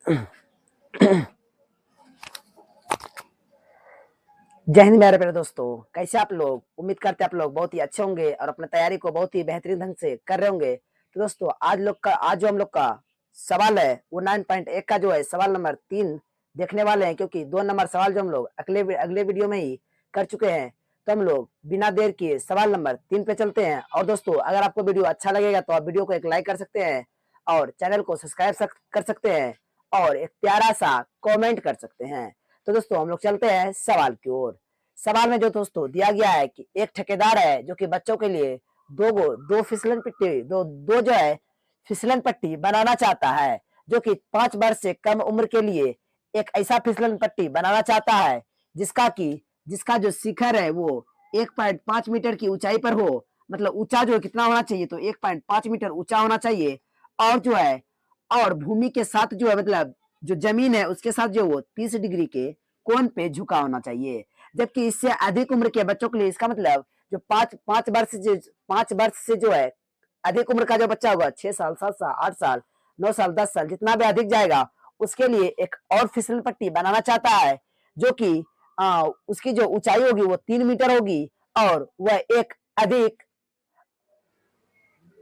जय हिंद मेरे प्यारे दोस्तों। कैसे आप लोग? उम्मीद करते हैं आप लोग बहुत ही अच्छे होंगे और अपनी तैयारी को बहुत ही बेहतरीन ढंग से कर रहे होंगे। तो दोस्तों आज जो हम लोग का सवाल है वो 9.1 का जो है सवाल नंबर 3 देखने वाले हैं, क्योंकि 2 नंबर सवाल जो हम लोग अगले अगले वीडियो में ही कर चुके हैं। तो हम लोग बिना देर किए सवाल नंबर 3 पे चलते हैं। और दोस्तों, अगर आपको वीडियो अच्छा लगेगा तो आप वीडियो को एक लाइक कर सकते हैं और चैनल को सब्सक्राइब कर सकते हैं और एक प्यारा सा कॉमेंट कर सकते हैं। तो दोस्तों, हम लोग चलते हैं सवाल की ओर। सवाल में जो दोस्तों दिया गया है कि एक ठेकेदार है जो कि बच्चों के लिए दो फिसलन पट्टी दो जो है फिसलन पट्टी बनाना चाहता है, जो कि 5 वर्ष से कम उम्र के लिए एक ऐसा फिसलन पट्टी बनाना चाहता है जिसका जो शिखर है वो 1.5 मीटर की ऊंचाई पर हो। मतलब ऊंचा जो कितना होना चाहिए, तो 1.5 मीटर ऊंचा होना चाहिए। और जो है और भूमि के साथ जो है, मतलब जो जमीन है उसके साथ जो वो 30 डिग्री के कोण पे झुका होना चाहिए। जबकि इससे अधिक उम्र के बच्चों के लिए इसका मतलब जो 5 वर्ष से जो है अधिक उम्र का जो बच्चा होगा, 6 साल, 7 साल, 8 साल, 9 साल, 10 साल, जितना भी अधिक जाएगा उसके लिए एक और फिसल पट्टी बनाना चाहता है, जो कि उसकी जो ऊंचाई होगी वो 3 मीटर होगी और वह एक अधिक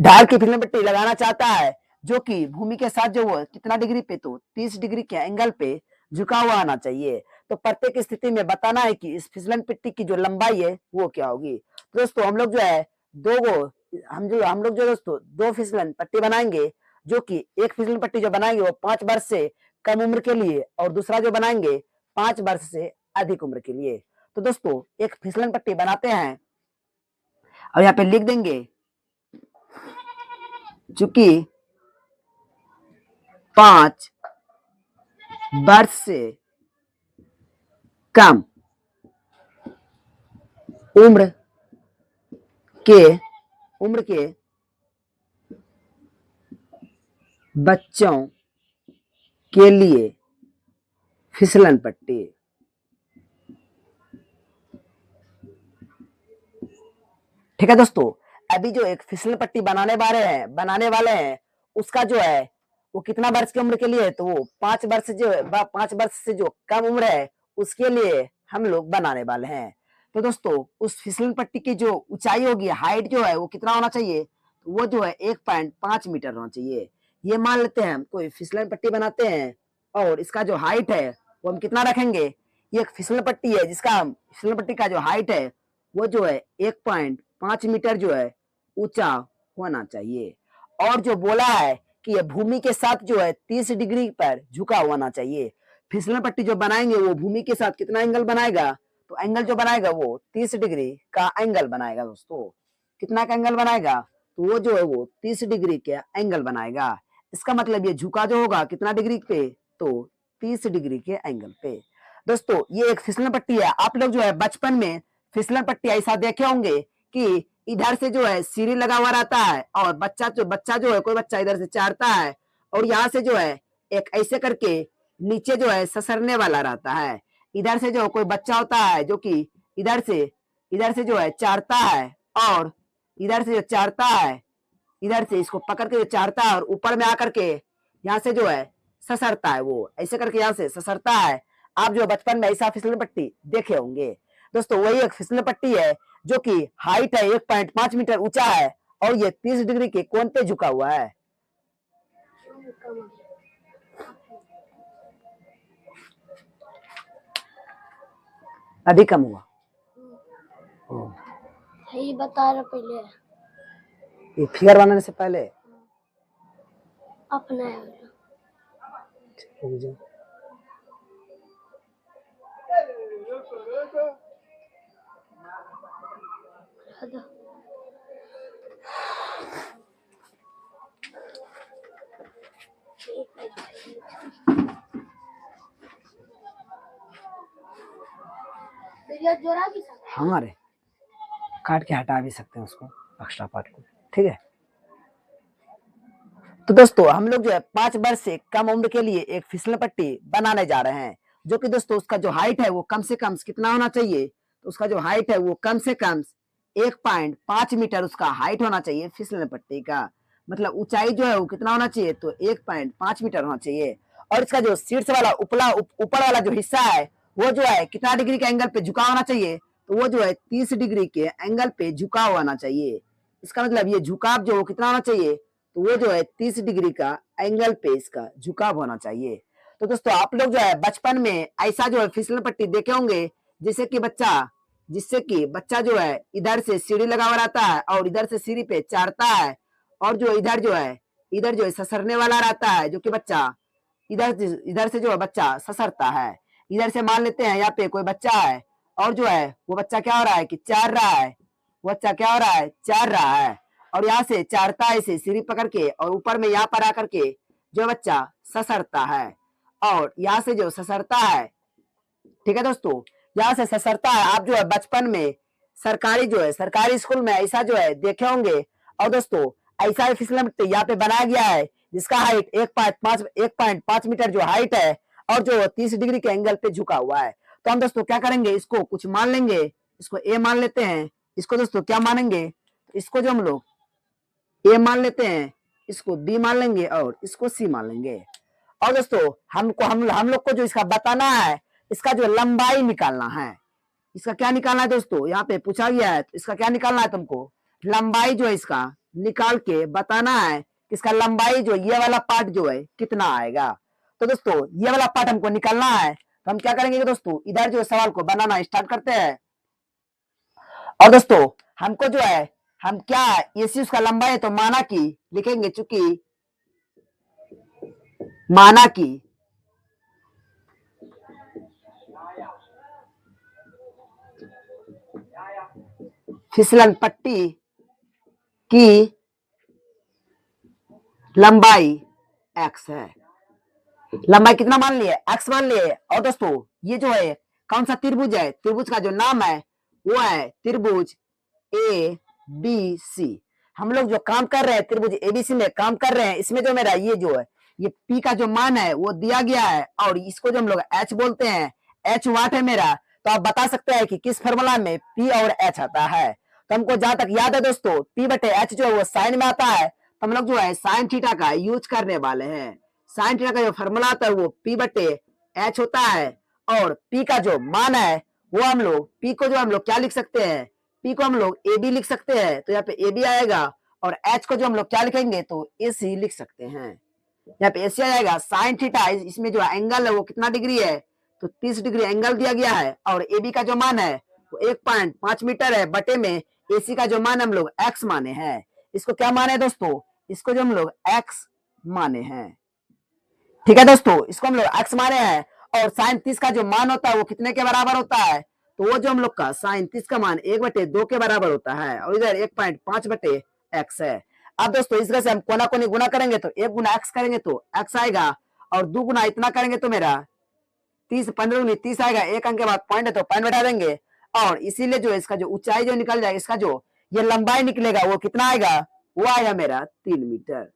ढाल की फिसल पट्टी लगाना चाहता है, जो कि भूमि के साथ जो वो कितना डिग्री पे, तो 30 डिग्री के एंगल पे झुका हुआ आना चाहिए। तो प्रत्येक स्थिति में बताना है कि इस फिसलन पट्टी की जो लंबाई है वो क्या होगी। तो दोस्तों, हम लोग जो है दो गो हम लोग जो दोस्तों 2 फिसलन पट्टी बनाएंगे, जो कि एक फिसलन पट्टी जो बनाएंगे वो 5 वर्ष से कम उम्र के लिए और दूसरा जो बनाएंगे 5 वर्ष से अधिक उम्र के लिए। तो दोस्तों, एक फिसलन पट्टी बनाते हैं और यहाँ पे लिख देंगे, चूंकि 5 वर्ष से कम उम्र के बच्चों के लिए फिसलन पट्टी। ठीक है दोस्तों, अभी जो एक फिसलन पट्टी बनाने वाले हैं उसका जो है वो कितना वर्ष की उम्र के लिए है, तो वो 5 वर्ष से जो कम उम्र है उसके लिए हम लोग बनाने वाले हैं। तो दोस्तों, उस फिसलन पट्टी की जो ऊंचाई होगी, हाइट जो है वो कितना होना चाहिए, तो वो जो है 1.5 मीटर होना चाहिए। ये मान लेते हैं हम कोई फिसलन पट्टी बनाते हैं और इसका जो हाइट है वो हम कितना रखेंगे। ये एक फिसलन पट्टी है जिसका फिसलन पट्टी का जो हाइट है वो जो है 1.5 मीटर जो है ऊंचा होना चाहिए। और जो बोला है कि यह भूमि के साथ जो है 30 डिग्री पर झुका होना चाहिए। फिसलन पट्टी जो बनाएंगे वो भूमि के साथ कितना एंगल बनाएगा, तो एंगल जो बनाएगा वो 30 डिग्री का एंगल बनाएगा। दोस्तों, कितना का एंगल बनाएगा, तो वो जो है वो 30 डिग्री के एंगल बनाएगा। इसका मतलब ये झुका जो होगा कितना डिग्री पे, तो 30 डिग्री के एंगल पे। दोस्तों, ये एक फिसलन पट्टी है। आप लोग जो है बचपन में फिसलन पट्टी ऐसा देखे होंगे कि इधर से जो है सीढ़ी लगा हुआ रहता है और बच्चा जो है कोई बच्चा इधर से चढ़ता है और यहाँ से जो है एक ऐसे करके नीचे जो है ससरने वाला रहता है। इधर से जो कोई बच्चा होता है जो कि इधर से जो है चढ़ता है और इधर से जो चढ़ता है, इधर से इसको पकड़ के जो चढ़ता है और ऊपर में आकर के यहाँ से जो है ससरता है, वो ऐसे करके यहाँ से ससरता है। आप जो बचपन में ऐसा फिसलन पट्टी देखे होंगे। दोस्तों, वही एक फिसलन पट्टी है जो कि हाइट है 1.5 मीटर ऊंचा है और ये 30 डिग्री के कोण पे झुका हुआ है। अभी कम हुआ, ये बता रहा पहले, ये फिगर बनाने से पहले अपना हमारे काट के हटा भी सकते हैं उसको, एक्स्ट्रा पार्ट को। ठीक है, तो दोस्तों हम लोग जो है 5 वर्ष से कम उम्र के लिए एक फिसलन पट्टी बनाने जा रहे हैं, जो कि दोस्तों उसका जो हाइट है वो कम से कम कितना होना चाहिए, तो उसका जो हाइट है वो कम से कम 1.5 मीटर उसका हाइट होना चाहिए। फिसलन पट्टी का मतलब ऊंचाई जो है वो कितना होना चाहिए, तो 1.5 मीटर होना चाहिए। और इसका जो शीर्ष वाला ऊपर वाला जो हिस्सा है वो जो है कितना डिग्री के एंगल पे झुका होना चाहिए, तो वो जो है 30 डिग्री के एंगल पे झुका होना चाहिए। इसका मतलब ये झुकाव जो कितना होना चाहिए, तो वो जो है 30 डिग्री का एंगल पे इसका झुकाव होना चाहिए। तो दोस्तों आप लोग जो है बचपन में ऐसा जो है फिसलन पट्टी देखे होंगे, जिससे कि बच्चा जो है इधर से सीढ़ी लगा हुआ रहता है और इधर से सीढ़ी पे चढ़ता है, और जो इधर जो है ससरने वाला रहता है, जो कि बच्चा इधर से जो है बच्चा ससरता है। इधर से मान लेते हैं यहाँ पे कोई बच्चा है, और जो है वो बच्चा क्या हो रहा है कि चढ़ रहा है, वो बच्चा क्या हो रहा है चढ़ रहा है, और यहाँ से चढ़ता है इसे सीढ़ी पकड़ के, और ऊपर में यहाँ पर आकर के जो बच्चा ससरता है, और यहाँ से जो ससरता है, ठीक है दोस्तों, यहाँ से ससरता है। आप जो है बचपन में सरकारी स्कूल में ऐसा जो है देखे होंगे। और दोस्तों ऐसा ही फिसलन पट्टी यहाँ पे बनाया गया है, जिसका हाइट 1.5 मीटर जो हाइट है, और जो 30 डिग्री के एंगल पे झुका हुआ है। तो हम दोस्तों क्या करेंगे, इसको कुछ मान लेंगे, इसको ए मान लेते हैं। इसको दोस्तों क्या मानेंगे, इसको जो हम लोग ए मान लेते हैं, इसको बी मान लेंगे, और इसको सी मान लेंगे। और दोस्तों हम लोग को जो इसका बताना है, इसका जो लंबाई निकालना है। इसका क्या निकालना है दोस्तों, यहाँ पे पूछा गया है, तो इसका क्या निकालना है तुमको, लंबाई जो है इसका निकाल के बताना है। इसका लंबाई जो ये वाला पार्ट जो है कितना आएगा। तो दोस्तों ये वाला पार्ट हमको निकालना है, तो हम क्या करेंगे दोस्तों, इधर जो सवाल को बनाना स्टार्ट करते हैं। और दोस्तों हमको जो है हम क्या ये सी उसका लंबाई है, तो माना की लिखेंगे, चूंकि माना की फिसलन पट्टी की लंबाई x है। लंबाई कितना मान लिए, x मान लिए। और दोस्तों ये जो है कौन सा त्रिभुज है, त्रिभुज का जो नाम है वो है त्रिभुज ए बी सी। हम लोग जो काम कर रहे हैं त्रिभुज एबीसी में काम कर रहे हैं, इसमें जो मेरा ये जो है ये P का जो मान है वो दिया गया है, और इसको जो हम लोग H बोलते हैं, H वाट है मेरा। तो आप बता सकते हैं कि किस फॉर्मूला में P और H आता है। तो हमको जहां तक याद है दोस्तों, P बटे H जो है वो साइन में आता है, तो हम लोग जो है साइन थीटा का यूज करने वाले हैं। साइन थीटा का जो फॉर्मूला आता है वो P बटे H होता है, और P का जो मान है वो हम लोग P को जो हम लोग क्या लिख सकते हैं, P को हम लोग AB लिख सकते हैं, तो यहाँ पे AB आएगा, और H को जो हम लोग क्या लिखेंगे, तो AC लिख सकते हैं। यहाँ पे AC आएगा। साइन थीटा इसमें जो एंगल है वो कितना डिग्री है, तो 30 डिग्री एंगल दिया गया है, और AB का जो मान है वो 1.5 मीटर है, बटे में AC का जो मान हम लोग X माने हैं। इसको क्या माने दोस्तों, इसको जो हम लोग X माने हैं, ठीक है दोस्तों, इसको हम लोग X माने हैं। और साइन 30 का जो मान होता है वो कितने के बराबर होता है, तो वो जो हम लोग का साइन 30 का मान 1/2 के बराबर होता है, और इधर 1.5 बटे x है। अब दोस्तों इस तरह से हम कोना कोनी गुना करेंगे, तो 1 गुना x करेंगे तो x आएगा, और 2 गुना इतना करेंगे तो मेरा 30 15 30 आएगा। एक अंक के बाद पॉइंट है तो पॉइंट बैठा देंगे, और इसीलिए जो इसका जो ऊंचाई जो निकल जाएगा, इसका जो ये लंबाई निकलेगा वो कितना आएगा, वो आएगा मेरा 3 मीटर।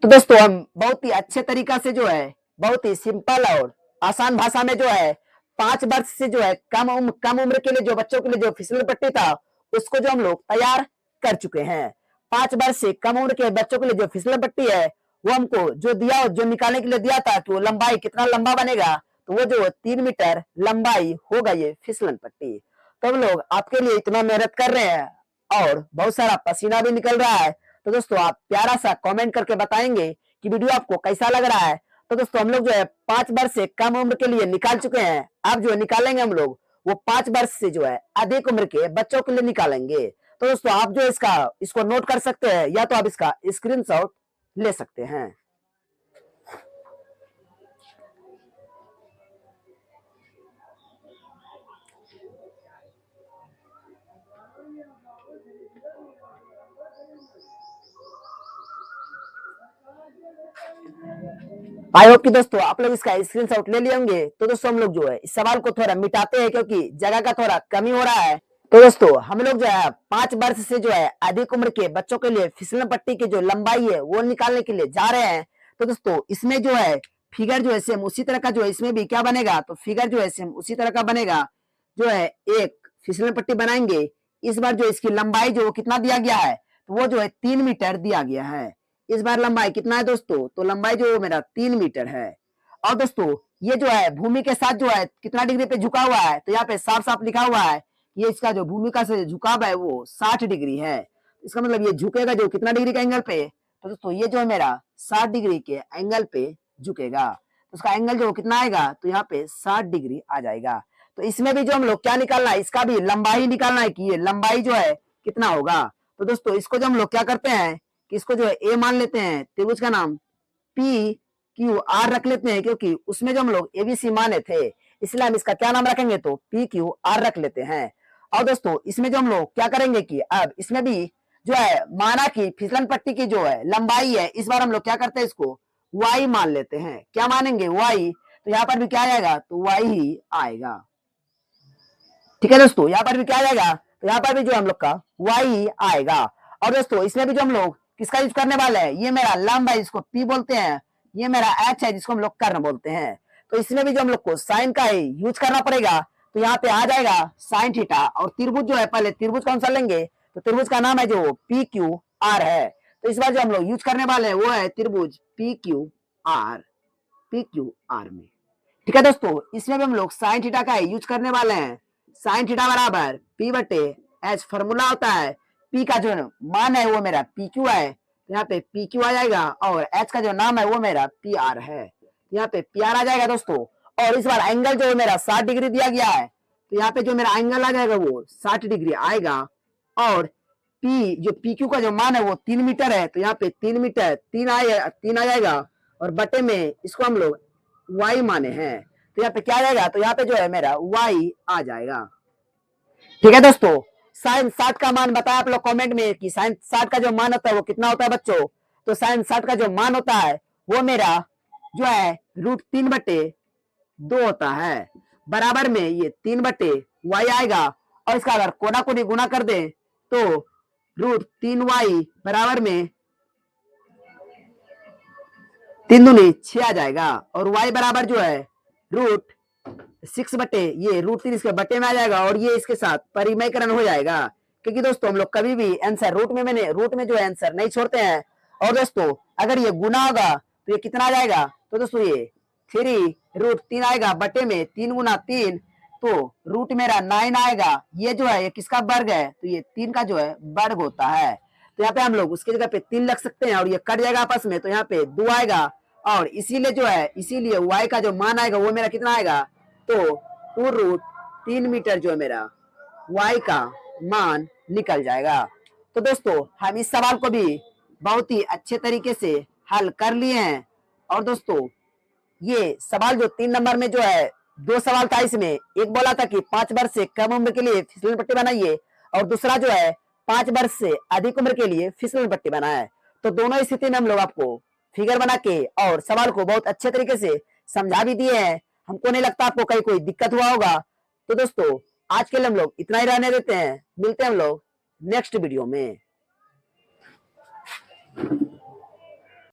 तो दोस्तों हम बहुत ही अच्छे तरीका से जो है, बहुत ही सिंपल और आसान भाषा में जो है 5 वर्ष से जो है कम उम्र के लिए जो बच्चों के लिए जो फिसलन पट्टी था उसको जो हम लोग तैयार कर चुके हैं। 5 वर्ष से कम उम्र के बच्चों के लिए जो फिसलन पट्टी है वो हमको जो दिया, जो निकालने के लिए दिया था कि वो लंबाई कितना लंबा बनेगा, तो वो जो 3 मीटर लंबाई होगा ये फिसलन पट्टी। तो हम लोग आपके लिए इतना मेहनत कर रहे हैं, और बहुत सारा पसीना भी निकल रहा है। तो दोस्तों आप प्यारा सा कमेंट करके बताएंगे कि वीडियो आपको कैसा लग रहा है। तो दोस्तों हम लोग जो है 5 वर्ष से कम उम्र के लिए निकाल चुके हैं, अब जो निकालेंगे हम लोग वो 5 वर्ष से जो है अधिक उम्र के बच्चों के लिए निकालेंगे। तो दोस्तों आप जो इसको नोट कर सकते हैं, या तो आप इसका स्क्रीनशॉट ले सकते हैं। आई होप कि दोस्तों आप लोग इसका स्क्रीनशॉट ले लिए होंगे। तो दोस्तों हम लोग जो है इस सवाल को थोड़ा मिटाते हैं, क्योंकि जगह का थोड़ा कमी हो रहा है। तो दोस्तों हम लोग जो है 5 वर्ष से जो है अधिक उम्र के बच्चों के लिए फिसलन पट्टी की जो लंबाई है वो निकालने के लिए जा रहे हैं। तो दोस्तों इसमें जो है फिगर जो है सेम उसी तरह का जो है इसमें भी क्या बनेगा, तो फिगर जो है सेम उसी तरह का बनेगा। जो है एक फिसलन पट्टी बनाएंगे, इस बार जो इसकी लंबाई जो कितना दिया गया है, तो वो जो है 3 मीटर दिया गया है। इस बार लंबाई कितना है दोस्तों, तो लंबाई जो मेरा 3 मीटर है। और दोस्तों ये जो है भूमि के साथ जो है कितना डिग्री पे झुका हुआ है, तो यहाँ पे साफ साफ लिखा हुआ है ये इसका जो भूमि का से झुकाव है वो 60 डिग्री है। इसका मतलब ये झुकेगा जो कितना डिग्री का एंगल पे, तो दोस्तों ये जो है मेरा 60 डिग्री के एंगल पे झुकेगा। तो उसका एंगल जो कितना आएगा, तो यहाँ पे 60 डिग्री आ जाएगा। तो इसमें भी जो हम लोग क्या निकालना है, इसका भी लंबाई निकालना है कि ये लंबाई जो है कितना होगा। तो दोस्तों इसको जो हम लोग क्या करते हैं कि इसको जो है ए मान लेते हैं, त्रिभुज का नाम पी क्यू आर रख लेते हैं, क्योंकि उसमें जो हम लोग एबीसी माने थे, इसलिए हम इसका क्या नाम रखेंगे, तो पी क्यू आर रख लेते हैं। और दोस्तों इसमें जो हम लोग क्या करेंगे कि अब इसमें भी जो है माना कि फिसलन पट्टी की जो है लंबाई है, इस बार हम लोग क्या करते हैं इसको वाई मान लेते हैं। क्या मानेंगे, वाई। तो यहाँ पर भी क्या आएगा, तो वाई ही आएगा। ठीक है दोस्तों, यहाँ पर भी क्या आ जाएगा, तो यहाँ पर भी जो हम लोग का वाई आएगा। और दोस्तों इसमें भी जो हम लोग किसका यूज करने वाले हैं, ये मेरा लंब है जिसको पी बोलते हैं, ये मेरा एच है जिसको हम लोग कर्ण बोलते हैं। तो इसमें भी जो हम लोग को साइन का ही यूज करना पड़ेगा। तो यहाँ पे आ जाएगा साइन थीटा, और त्रिभुज जो है पहले त्रिभुज कौन सा लेंगे, तो त्रिभुज का नाम है जो पी क्यू आर है। तो इस बार जो हम लोग यूज करने वाले हैं वो है त्रिभुज पी क्यू आर में। ठीक है दोस्तों, इसमें भी हम लोग साइन थीटा का यूज करने वाले हैं। साइन थीटा बराबर पी बटे एच फॉर्मूला होता है। पी का जो मान है वो मेरा पी क्यू है, तो यहाँ पे पी क्यू आ जाएगा, और एच का जो नाम है वो मेरा पी आर है, यहाँ पे पी आर आ जाएगा दोस्तों। और इस बार एंगल जो मेरा 60 डिग्री दिया गया है, तो यहाँ पे जो मेरा एंगल आ जाएगा वो 60 डिग्री आएगा। और पी जो पी क्यू का जो मान है वो 3 मीटर है, तो यहाँ पे 3 मीटर 3 आ जाएगा, और बटे में इसको हम लोग वाई माने हैं, तो यहाँ पे क्या आ जाएगा, तो यहाँ पे जो है मेरा वाई आ जाएगा। ठीक है दोस्तों, साइन 60 का मान बताया आप लोग कमेंट में कि साइन 60 का जो मान होता है वो कितना होता है बच्चों। तो साइन 60 का जो मान होता है वो मेरा जो है √3/2 होता है, बराबर में ये 3/y आएगा। और इसका अगर कोना कोनी गुना कर दे तो √3y बराबर में 3 दूनी 6 आ जाएगा, और y बराबर जो है √6 बटे ये √3 इसके बटे में आ जाएगा, और ये इसके साथ परिमयकरण हो जाएगा। क्योंकि दोस्तों हम लोग कभी भी आंसर रूट में जो है आंसर नहीं छोड़ते हैं। और दोस्तों अगर ये गुना होगा तो ये कितना आ जाएगा, तो दोस्तों ये 3√3 आएगा, बटे में 3 गुना 3, तो रूट मेरा 9 आएगा। ये जो है ये किसका वर्ग है, तो ये 3 का जो है वर्ग होता है। तो यहाँ पे हम लोग उसकी जगह पे 3 लग सकते हैं, और ये कट जाएगा आपस में, तो यहाँ पे 2 आएगा। और इसीलिए y का जो मान आएगा वो मेरा कितना आएगा, तो 2√3 मीटर जो है मेरा y का मान निकल जाएगा। तो दोस्तों हम इस सवाल को भी बहुत ही अच्छे तरीके से हल कर लिए हैं। और दोस्तों ये सवाल जो 3 नंबर में जो है 2 सवाल था, इसमें एक बोला था कि 5 वर्ष से कम उम्र के लिए फिसलन पट्टी बनाइए, और दूसरा जो है 5 वर्ष से अधिक उम्र के लिए फिसलन पट्टी बनाए। तो दोनों स्थिति में हम लोग आपको फिगर बना के और सवाल को बहुत अच्छे तरीके से समझा भी दिए हैं। हमको नहीं लगता आपको कहीं कोई दिक्कत हुआ होगा। तो दोस्तों आज के लिए हम लोग इतना ही रहने देते हैं, मिलते हैं हम लोग नेक्स्ट वीडियो में।